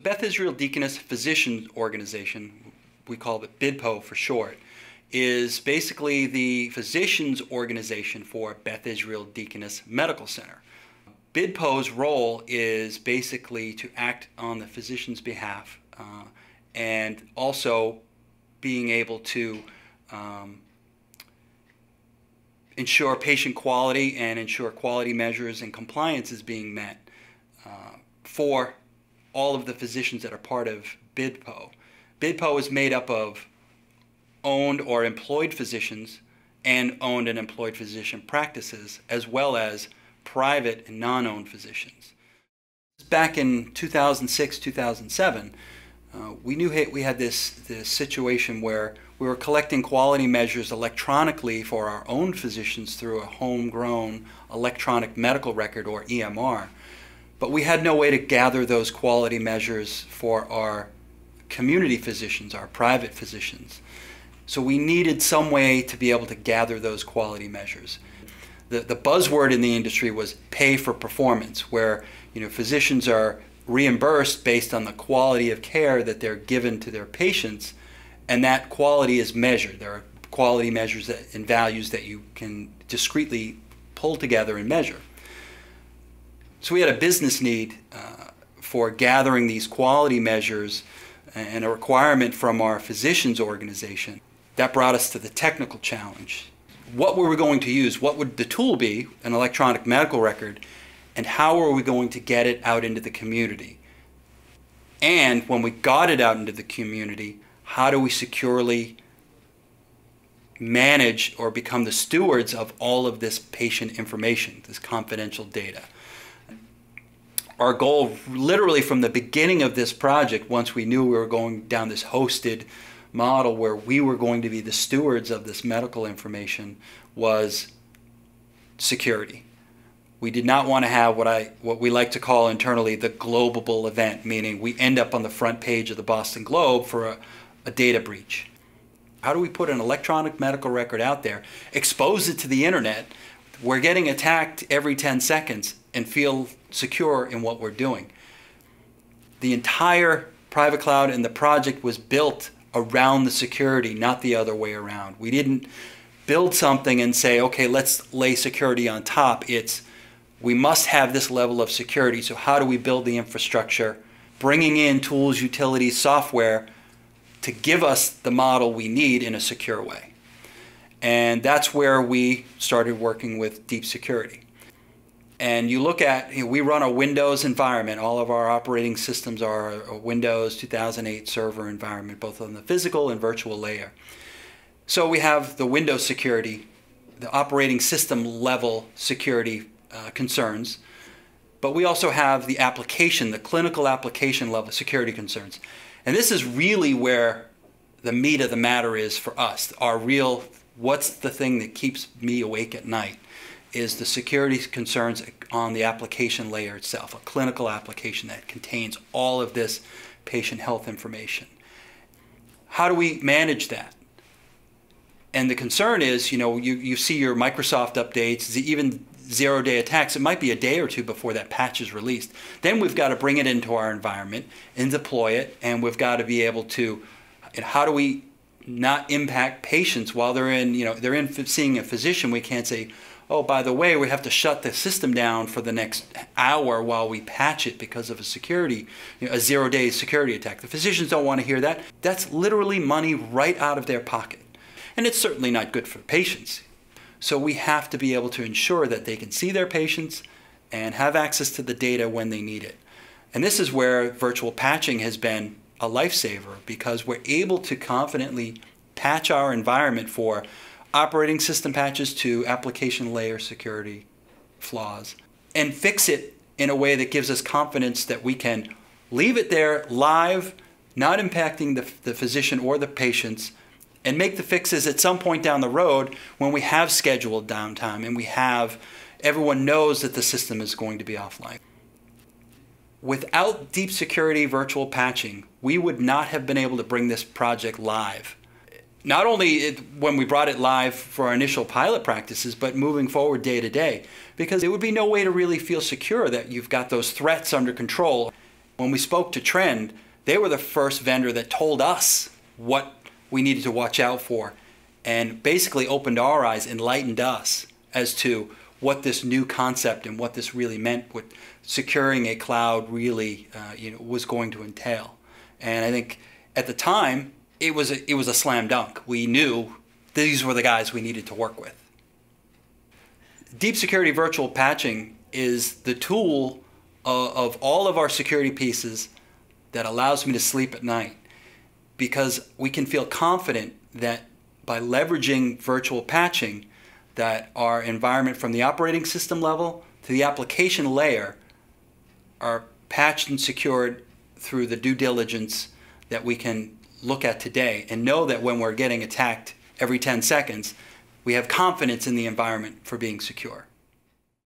Beth Israel Deaconess Physicians Organization, we call it BIDPO for short, is basically the physicians organization for Beth Israel Deaconess Medical Center. BIDPO's role is basically to act on the physician's behalf and also being able to ensure patient quality and ensure quality measures and compliance is being met for all of the physicians that are part of BIDPO. BIDPO is made up of owned or employed physicians and owned and employed physician practices, as well as private and non-owned physicians. Back in 2006, 2007, we knew we had this situation where we were collecting quality measures electronically for our own physicians through a homegrown electronic medical record, or EMR, but we had no way to gather those quality measures for our community physicians, our private physicians. So we needed some way to be able to gather those quality measures. The buzzword in the industry was pay for performance, where physicians are reimbursed based on the quality of care that they're given to their patients, and that quality is measured. There are quality measures and values that you can discretely pull together and measure. So we had a business need for gathering these quality measures and a requirement from our physicians organization. That brought us to the technical challenge. What were we going to use? What would the tool be, an electronic medical record, and how were we going to get it out into the community? And when we got it out into the community, how do we securely manage or become the stewards of all of this patient information, this confidential data? Our goal, literally from the beginning of this project, once we knew we were going down this hosted model where we were going to be the stewards of this medical information, was security. We did not want to have what we like to call internally the globable event, meaning we end up on the front page of the Boston Globe for a data breach. How do we put an electronic medical record out there, expose it to the internet? We're getting attacked every 10 seconds and feel secure in what we're doing. The entire private cloud and the project was built around the security, not the other way around. We didn't build something and say, okay, let's lay security on top. It's, we must have this level of security, so how do we build the infrastructure, bringing in tools, utilities, software to give us the model we need in a secure way. And that's where we started working with Deep Security. And you look at, we run a Windows environment. All of our operating systems are a Windows 2008 server environment, both on the physical and virtual layer. So we have the Windows security, the operating system level security concerns, but we also have the application, the clinical application level security concerns. And this is really where the meat of the matter is for us. Our real, what's the thing that keeps me awake at night, is the security concerns on the application layer itself, a clinical application that contains all of this patient health information. How do we manage that? And the concern is, you see your Microsoft updates, even zero-day attacks, it might be a day or two before that patch is released. Then we've got to bring it into our environment and deploy it, and we've got to be able to, how do we not impact patients while they're in, they're in seeing a physician? We can't say, oh, by the way, we have to shut the system down for the next hour while we patch it because of a security, a zero-day security attack. The physicians don't want to hear that. That's literally money right out of their pocket. And it's certainly not good for patients. So we have to be able to ensure that they can see their patients and have access to the data when they need it. And this is where virtual patching has been a lifesaver, because we're able to confidently patch our environment for operating system patches to application layer security flaws and fix it in a way that gives us confidence that we can leave it there live, not impacting the physician or the patients, and make the fixes at some point down the road when we have scheduled downtime and everyone knows that the system is going to be offline. Without deep security virtual patching, we would not have been able to bring this project live. Not only when we brought it live for our initial pilot practices, but moving forward day to day, because there would be no way to really feel secure that you've got those threats under control. When we spoke to Trend, they were the first vendor that told us what we needed to watch out for, and basically opened our eyes, enlightened us as to what this new concept and what this really meant, what securing a cloud really was going to entail. And I think at the time, it was a slam dunk. We knew these were the guys we needed to work with. Deep Security Virtual Patching is the tool of all of our security pieces that allows me to sleep at night, because we can feel confident that by leveraging virtual patching, that our environment from the operating system level to the application layer are patched and secured through the due diligence that we can look at today, and know that when we're getting attacked every 10 seconds, we have confidence in the environment for being secure.